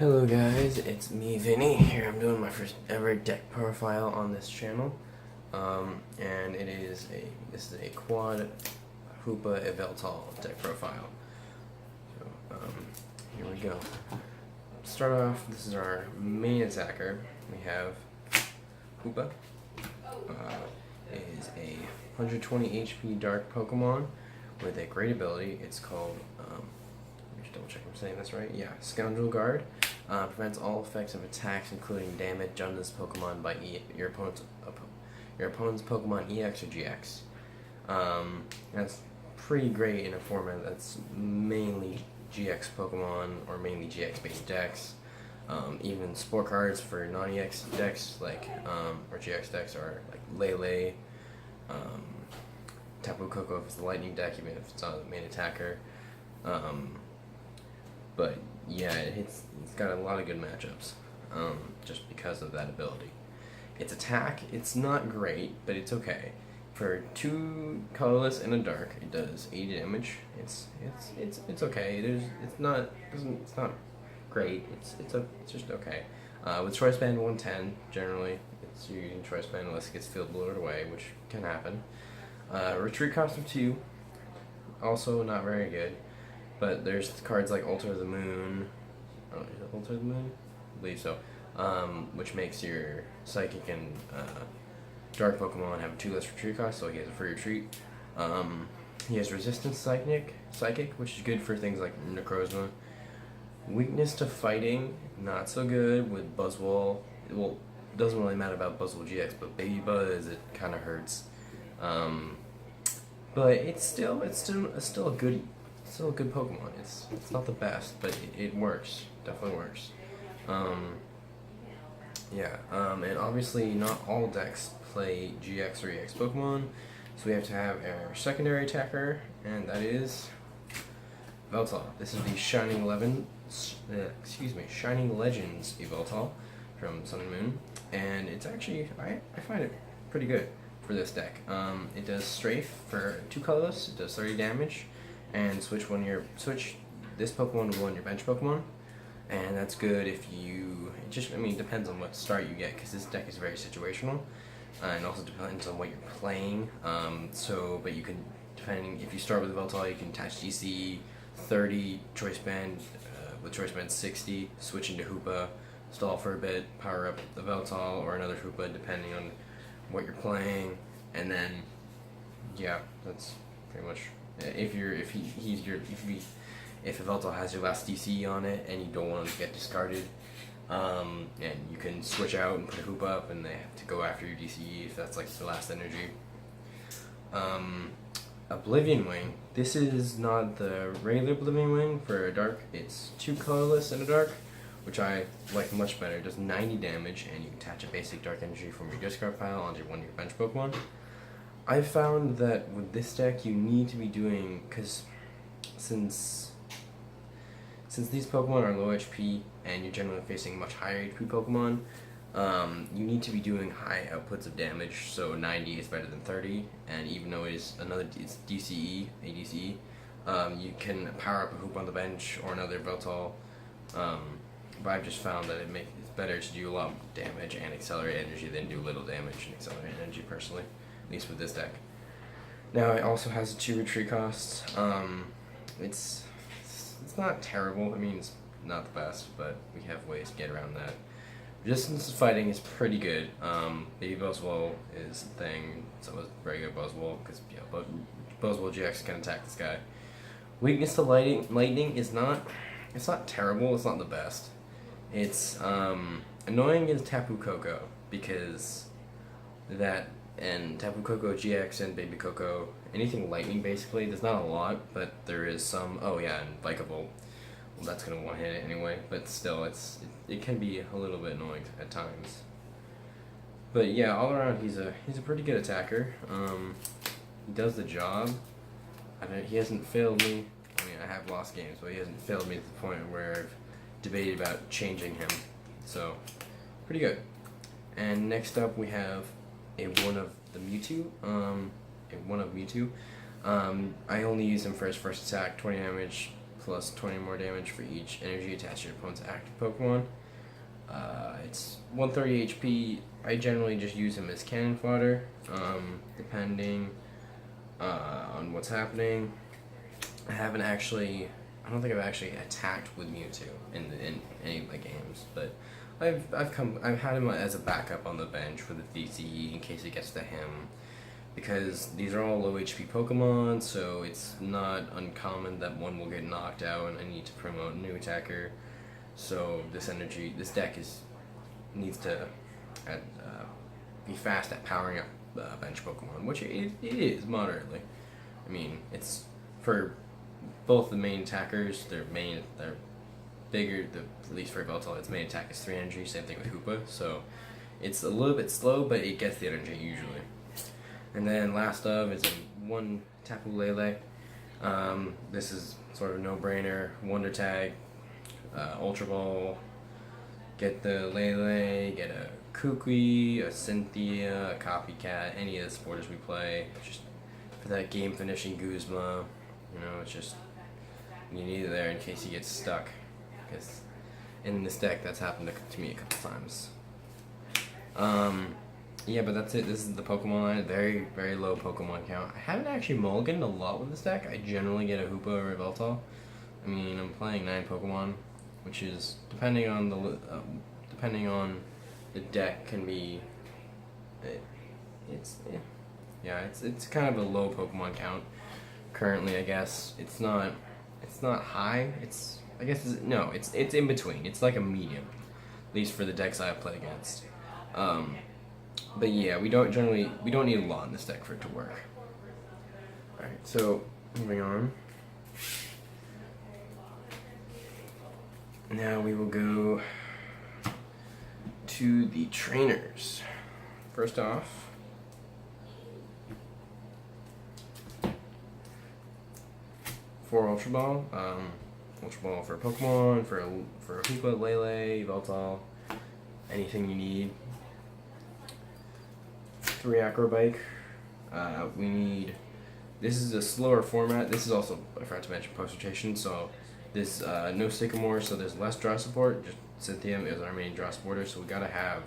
Hello guys, it's me Vinny. Here I'm doing my first ever deck profile on this channel. And this is a quad Hoopa Yveltal deck profile. So here we go. Start off, this is our main attacker. We have Hoopa. It is a 120 HP dark Pokemon with a great ability. It's called let me just double check I'm saying this right. Yeah, Scoundrel Guard. Prevents all effects of attacks, including damage done to this Pokemon by your opponent's Pokemon EX or GX. That's pretty great in a format that's mainly GX Pokemon or mainly GX based decks. Even support cards for non-EX decks or GX decks are like Lele, Tapu Koko if it's the Lightning deck, even if it's not the main attacker. But yeah, it's got a lot of good matchups, just because of that ability. Its attack, it's not great, but it's okay. For 2 colorless and a dark, it does 80 damage. It's okay. It's not great. It's just okay. With Choice Band 110, generally, you're using Choice Band unless it gets field bloated away, which can happen. Retreat cost of 2, also not very good. But there's cards like Alter the Moon. Oh, is it Alter the Moon? I believe so. Which makes your Psychic and Dark Pokemon have 2 less retreat costs, so he has a free retreat. He has Resistance Psychic, which is good for things like Necrozma. Weakness to Fighting, not so good with Buzzwole. Well, it doesn't really matter about Buzzwole GX, but Baby Buzz, it kind of hurts. But it's still a good. Still a good Pokemon. It's not the best, but it works. Definitely works. And obviously not all decks play GX or EX Pokemon, so we have to have our secondary attacker, and that is Yveltal. This is the Shining Legends Yveltal from Sun and Moon, and it's actually I find it pretty good for this deck. It does Strafe for 2 colorless. It does 30 damage. And switch this Pokemon to one of your bench Pokemon, and that's good if you. It depends on what start you get, because this deck is very situational, and also depends on what you're playing. But you can, depending if you start with Yveltal, you can attach DC 30 Choice Band with Choice Band 60, switch into Hoopa, stall for a bit, power up the Yveltal or another Hoopa depending on what you're playing, and then yeah, that's pretty much. If Yveltal has your last DC on it and you don't want them to get discarded, and you can switch out and put a Hoopa up, and they have to go after your DCE if that's like the last energy. Oblivion Wing. This is not the regular Oblivion Wing for a dark. It's 2 colorless and a dark, which I like much better. It does 90 damage, and you attach a basic dark energy from your discard pile onto one of your bench Pokemon. I found that with this deck you need to be doing, because since these Pokemon are low HP and you're generally facing much higher HP Pokemon, you need to be doing high outputs of damage, so 90 is better than 30, and even though it's DCE, you can power up a Hoop on the bench or another Yveltal, but I've just found that it's better to do a lot of damage and accelerate energy than do little damage and accelerate energy personally. At least with this deck. Now it also has 2 retreat costs. It's not terrible. It's not the best, but we have ways to get around that. Resistance to Fighting is pretty good. Baby Buzzwole is the thing. So is regular Buzzwole, because Buzzwole GX can attack this guy. Weakness to Lightning is not. It's not terrible. It's not the best. It's annoying as Tapu Koko, because that. And Tapu Koko GX and Baby Koko, anything lightning basically, there's not a lot, but there is some. Oh yeah, and Vikavolt. Well, that's gonna one hit it anyway, but still, it can be a little bit annoying at times. But yeah, all around he's a pretty good attacker. He does the job. He hasn't failed me. I have lost games, but he hasn't failed me to the point where I've debated about changing him. So, pretty good. And next up we have one of Mewtwo. I only use him for his first attack, 20 damage, plus 20 more damage for each energy attached to your opponent's active Pokemon. It's 130 HP. I generally just use him as cannon fodder, depending on what's happening. I don't think I've actually attacked with Mewtwo in any of my games, but I've had him as a backup on the bench for the TCG in case it gets to him, because these are all low HP Pokemon, so it's not uncommon that one will get knocked out and I need to promote a new attacker. So this deck needs to be fast at powering up bench Pokemon, which it is moderately. I mean, it's for both the main attackers. They're bigger. At least for Yveltal, its main attack is 3 energy. Same thing with Hoopa. So it's a little bit slow, but it gets the energy usually. And then last of is a 1 Tapu Lele. This is sort of a no-brainer. Wonder Tag, Ultra Ball. Get the Lele, get a Kukui, a Cynthia, a Copycat, any of the supporters we play. Just for that game-finishing Guzma. It's just, you need it there in case he gets stuck. Because in this deck, that's happened to me a couple times. Yeah, but that's it. This is the Pokemon line. Very, very low Pokemon count. I haven't actually mulliganed a lot with this deck. I generally get a Hoopa or a Yveltal. I mean, I'm playing 9 Pokemon, which is, depending on the deck, can be, it's kind of a low Pokemon count. Currently, I guess it's not high. It's in between. It's like a medium, at least for the decks I've played against. But yeah, we don't need a lot in this deck for it to work. All right, so moving on. Now we will go to the trainers. First off, for Ultra Ball, for Pokemon, for Hoopa, Lele, Yveltal, anything you need. 3 Acrobike. We need. This is a slower format. This is also, I forgot to mention, post rotation. So this no Sycamore, so there's less draw support. Just Cynthia is our main draw supporter, so we gotta have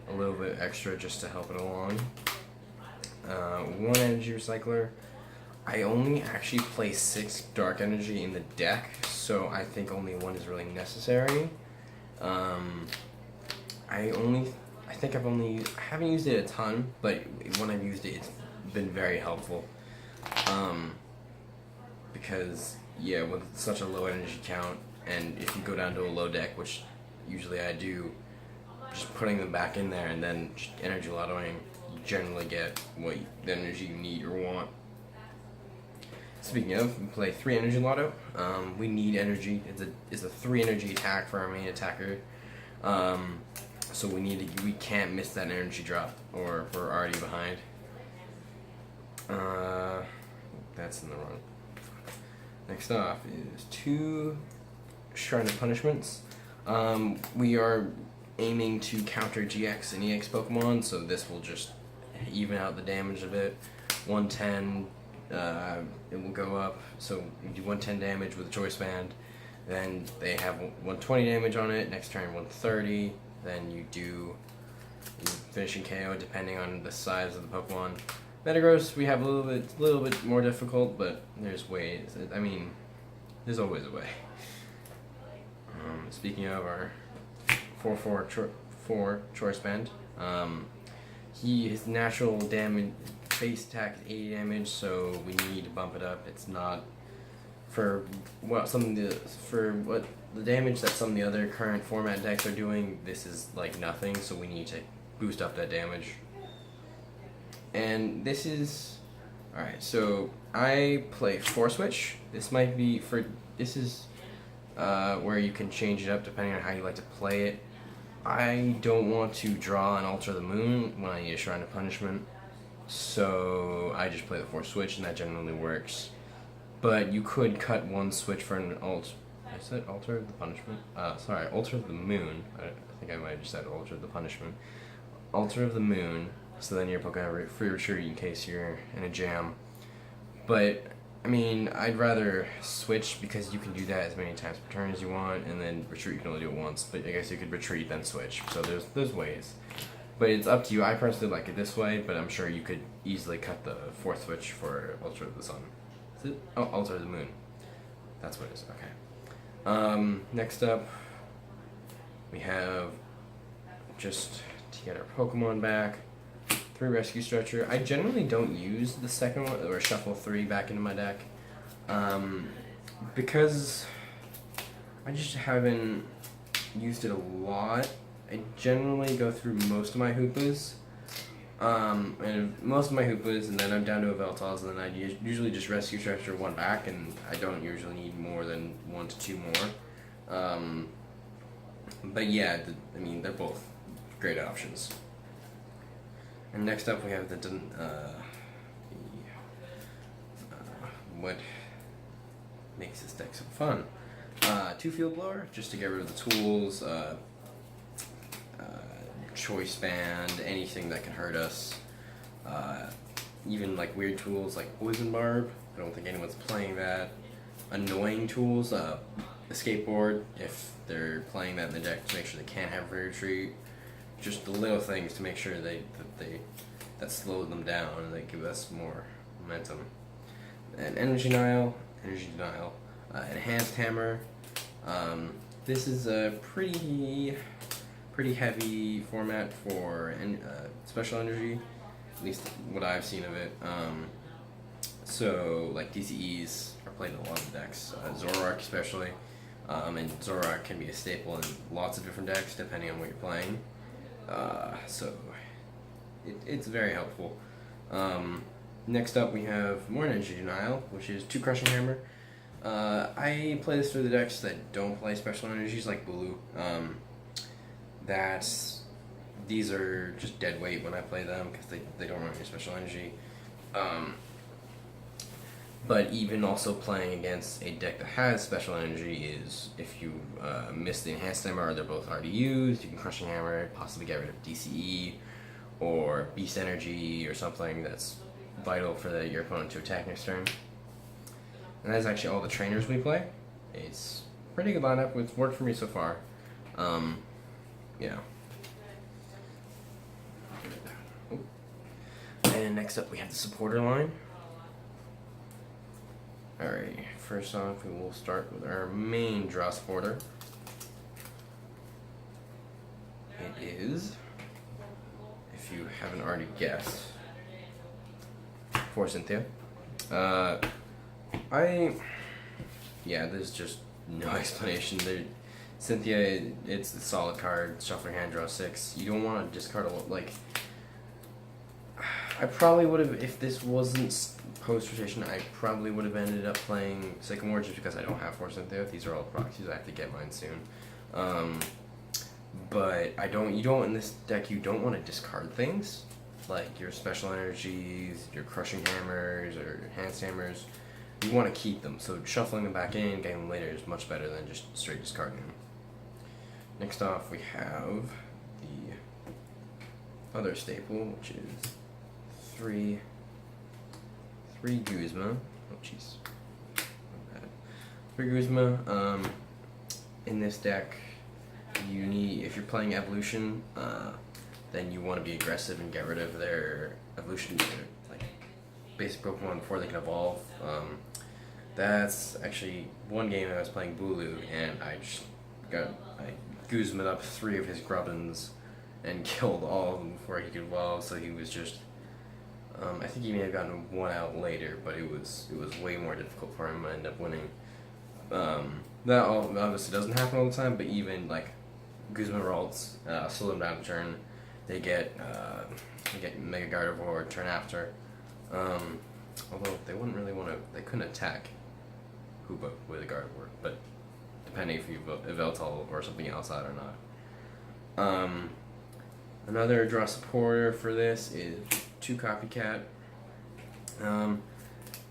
a little bit extra just to help it along. 1 Energy Recycler. I only actually play 6 Dark Energy in the deck, so I think only 1 is really necessary. I haven't used it a ton, but when I've used it, it's been very helpful. Because, yeah, with such a low energy count, and if you go down to a low deck, which usually I do, just putting them back in there and then just energy lottoing, you generally get the energy you need or want. Speaking of, we play 3 energy lotto. We need energy. It's a 3 energy attack for our main attacker. So we can't miss that energy drop, or we're already behind. That's in the wrong. Next off is 2 Shrine of Punishments. We are aiming to counter GX and EX Pokemon, so this will just even out the damage a bit. 110. It will go up, so you do 110 damage with a Choice Band, then they have 120 damage on it, next turn 130, then you do finishing KO depending on the size of the Pokemon. Metagross we have a little bit more difficult, but there's ways. I mean, there's always a way. Speaking of our 4/4 Choice Band, his natural damage base attack is 80 damage, so we need to bump it up. It's not for what the damage that some of the other current format decks are doing. This is like nothing, so we need to boost up that damage. And this is alright. So I play 4-switch. This is where you can change it up depending on how you like to play it. I don't want to draw an Alter the Moon when I need a Shrine of Punishment, so I just play the 4-switch, and that generally works. But you could cut 1 switch for an ult. I said Alter the Punishment? Sorry, Alter the Moon. I think I might have just said Alter the Punishment. Alter of the Moon, so then your Pokemon have free retreat in case you're in a jam. But I mean, I'd rather switch because you can do that as many times per turn as you want, and then retreat you can only do it once. But I guess you could retreat then switch. So there's ways, but it's up to you. I personally like it this way, but I'm sure you could easily cut the fourth switch for Altar of the Sun. Is it? Oh, Altar of the Moon. That's what it is. Okay. Next up, we have just to get our Pokemon back. 3 Rescue Stretcher. I generally don't use the second one, or shuffle 3 back into my deck, because I just haven't used it a lot. I generally go through most of my Hoopas, and then I'm down to Yveltals, and then I usually just Rescue Stretcher 1 back, and I don't usually need more than 1 to 2 more. But yeah, I mean, they're both great options. And next up we have what makes this deck so fun. 2 Field Blower, just to get rid of the tools, Choice Band, anything that can hurt us. Even like weird tools like Poison Barb, I don't think anyone's playing that. Annoying tools, Escape Board, if they're playing that in the deck, to make sure they can't have free retreat. Just the little things to make sure that slow them down and they give us more momentum. And Energy Denial, Enhanced Hammer. This is a pretty heavy format for special energy, at least what I've seen of it. So like DCEs are played in a lot of decks, Zoroark especially, and Zoroark can be a staple in lots of different decks depending on what you're playing. So it's very helpful. Next up we have more Energy Denial, which is 2 Crushing Hammer. I play this through the decks that don't play special energies like Bulu. These are just dead weight when I play them because they don't run any special energy. But even also playing against a deck that has special energy is, if you miss the Enhanced Hammer or they're both already used, you can Crushing Hammer, possibly get rid of DCE or Beast Energy or something that's vital for your opponent to attack next turn. And that's actually all the trainers we play. It's a pretty good lineup. It's worked for me so far. Yeah. And next up we have the supporter line. Alright, first off we will start with our main draw supporter. It is, if you haven't already guessed, for Cynthia. There's just no explanation. Cynthia, it's a solid card. Shuffle your hand, draw 6. You don't want to discard a lot. Like, I probably would have, if this wasn't post-rotation, I probably would have ended up playing Sycamore just because I don't have 4 Cynthia. These are all proxies. I have to get mine soon. But you don't, in this deck, you don't want to discard things. Like your special energies, your Crushing Hammers, or Enhanced Hammers. You want to keep them, so shuffling them back in, getting them later is much better than just straight discarding them. Next off, we have the other staple, which is 3 Guzma. Oh, jeez. 3 Guzma. In this deck, you need, if you're playing Evolution, then you want to be aggressive and get rid of their evolution, like basic Pokemon before they can evolve. That's actually one game I was playing Bulu, and I Guzman up 3 of his Grubbins and killed all of them before he could evolve. So he was just, I think he may have gotten 1 out later, but it was way more difficult for him to end up winning. That obviously doesn't happen all the time, but even like Guzman rolls, slow them down a turn. They get Mega Gardevoir turn after. Although they wouldn't really want to, they couldn't attack Hoopa with a Gardevoir, but depending if you Yveltal or something else out or not. Another draw supporter for this is 2 Copycat.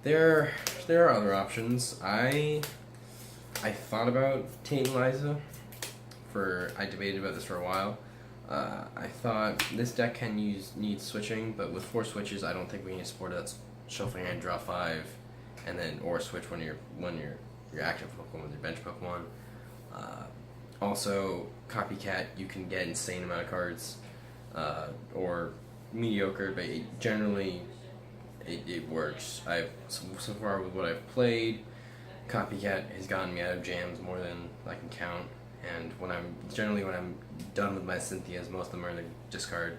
There are other options. I thought about Tate and Liza. I debated about this for a while. I thought this deck needs switching, but with 4 switches, I don't think we need to support it. That's shuffle your hand, draw 5, and then or switch when your active Pokemon with your bench Pokemon. Also, Copycat, you can get insane amount of cards, or mediocre, but generally it works. So far with what I've played, Copycat has gotten me out of jams more than I can count. And when I'm done with my Cynthias, most of them are in the discard,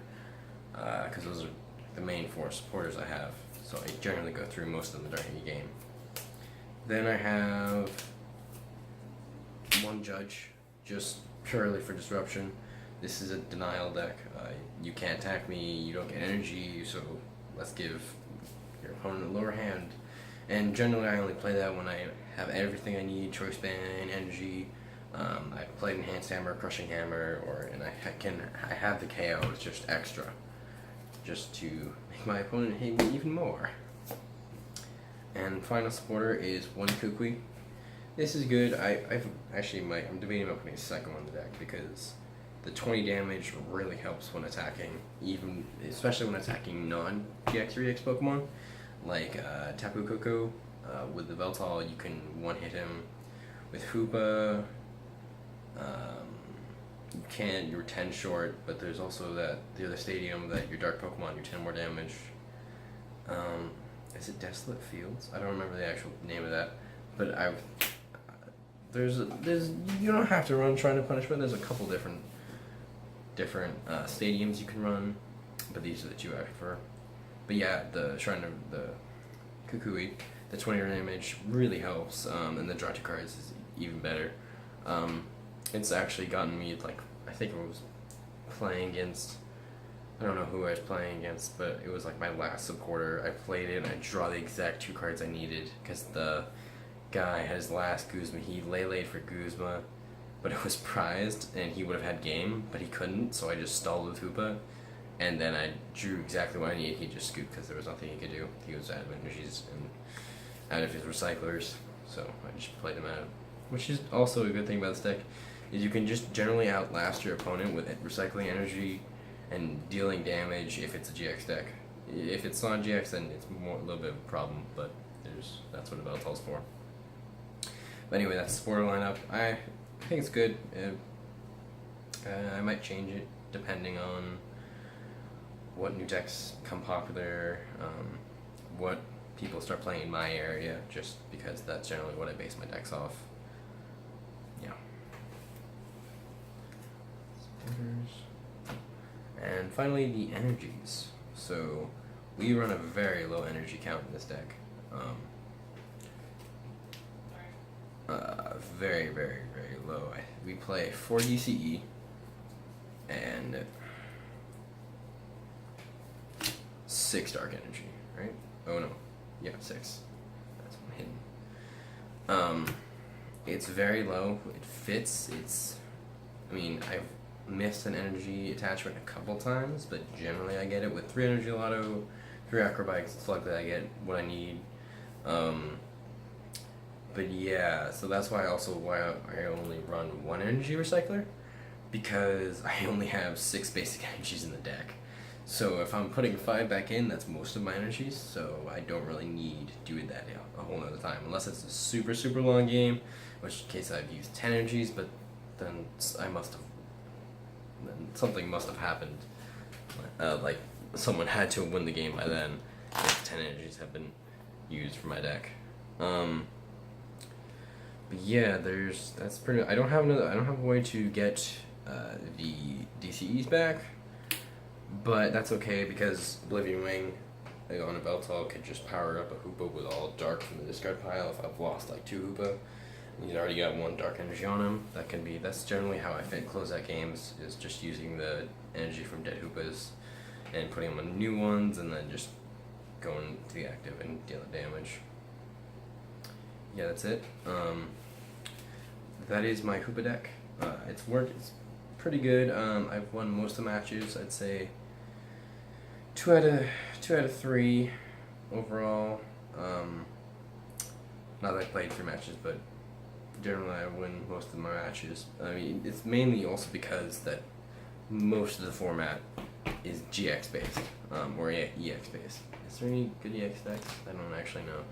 because those are the main 4 supporters I have. So I generally go through most of them during the game. Then I have one Judge, just purely for disruption. This is a denial deck. You can't attack me, you don't get energy, so let's give your opponent a lower hand. And generally I only play that when I have everything I need, Choice Band, energy. I played Enhanced Hammer, Crushing Hammer, and I have the KO, it's just extra, just to make my opponent hate me even more. And final supporter is one Kukui. This is good. I'm debating about putting a second one in the deck because the 20 damage really helps when attacking, especially when attacking non-GX 3X Pokemon, like Tapu Koko. With the Yveltal, you can one-hit him. With Hoopa, you can't, you're 10 short, but there's also the other stadium that your Dark Pokemon, you're 10 more damage. Is it Desolate Fields? I don't remember the actual name of that, but there's you don't have to run Shrine of Punishment. There's a couple different stadiums you can run, but these are the 2 I prefer. But yeah, the Shrine of the Kukui, the 20 damage really helps, and the draw 2 cards is even better. It's actually gotten me, like, I think I was playing against, I don't know who I was playing against, but it was like my last supporter. I played it and I draw the exact 2 cards I needed because the guy had his last Guzma. He Lele'd for Guzma, but it was prized and he would have had game, but he couldn't, so I just stalled with Hoopa, and then I drew exactly what I needed. He just scooped because there was nothing he could do. He was out of energies and out of his recyclers, so I just played him out. Which is also a good thing about this deck, is you can just generally outlast your opponent with recycling energy and dealing damage if it's a GX deck. If it's not GX, then it's a little bit of a problem, but that's what Yveltal's for. But anyway, that's the supporter lineup. I think it's good. I might change it depending on what new decks become popular, what people start playing in my area, just because that's generally what I base my decks off. Yeah. And finally, the energies. So we run a very low energy count in this deck. Very, very, very low. We play 4 DCE and 6 dark energy, right? Oh no. Yeah, 6. That's hidden. It's very low. It fits. I've missed an energy attachment a couple times, but generally I get it with 3 energy lotto, 3 acrobatics, slug that I get what I need. But yeah, so that's why I only run 1 energy recycler, because I only have 6 basic energies in the deck. So if I'm putting 5 back in, that's most of my energies, so I don't really need to do that a whole nother time, unless it's a super, super long game, in which case I've used 10 energies, but then something must have happened. Like, someone had to win the game by then, if 10 energies have been used for my deck. But yeah, that's pretty. I don't have a way to get the DCEs back, but that's okay because Oblivion Wing on a Yveltal could just power up a Hoopa with all dark from the discard pile. If I've lost like 2 Hoopa, and he's already got 1 dark energy on him, that's generally how I close out games, is just using the energy from dead Hoopas and putting them on new ones, and then just going to the active and dealing damage. Yeah, that's it. That is my Hoopa deck. It's pretty good. I've won most of the matches. I'd say 2 out of 3 overall. Not that I played 3 matches, but generally I win most of my matches. I mean, it's mainly also because that most of the format is GX based, or EX based. Is there any good EX decks? I don't actually know.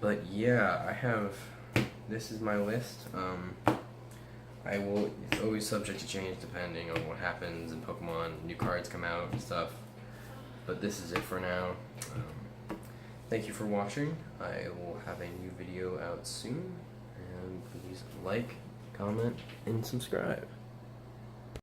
But yeah, this is my list. It's always subject to change depending on what happens in Pokemon, new cards come out and stuff. But this is it for now. Thank you for watching. I will have a new video out soon. And please like, comment, and subscribe.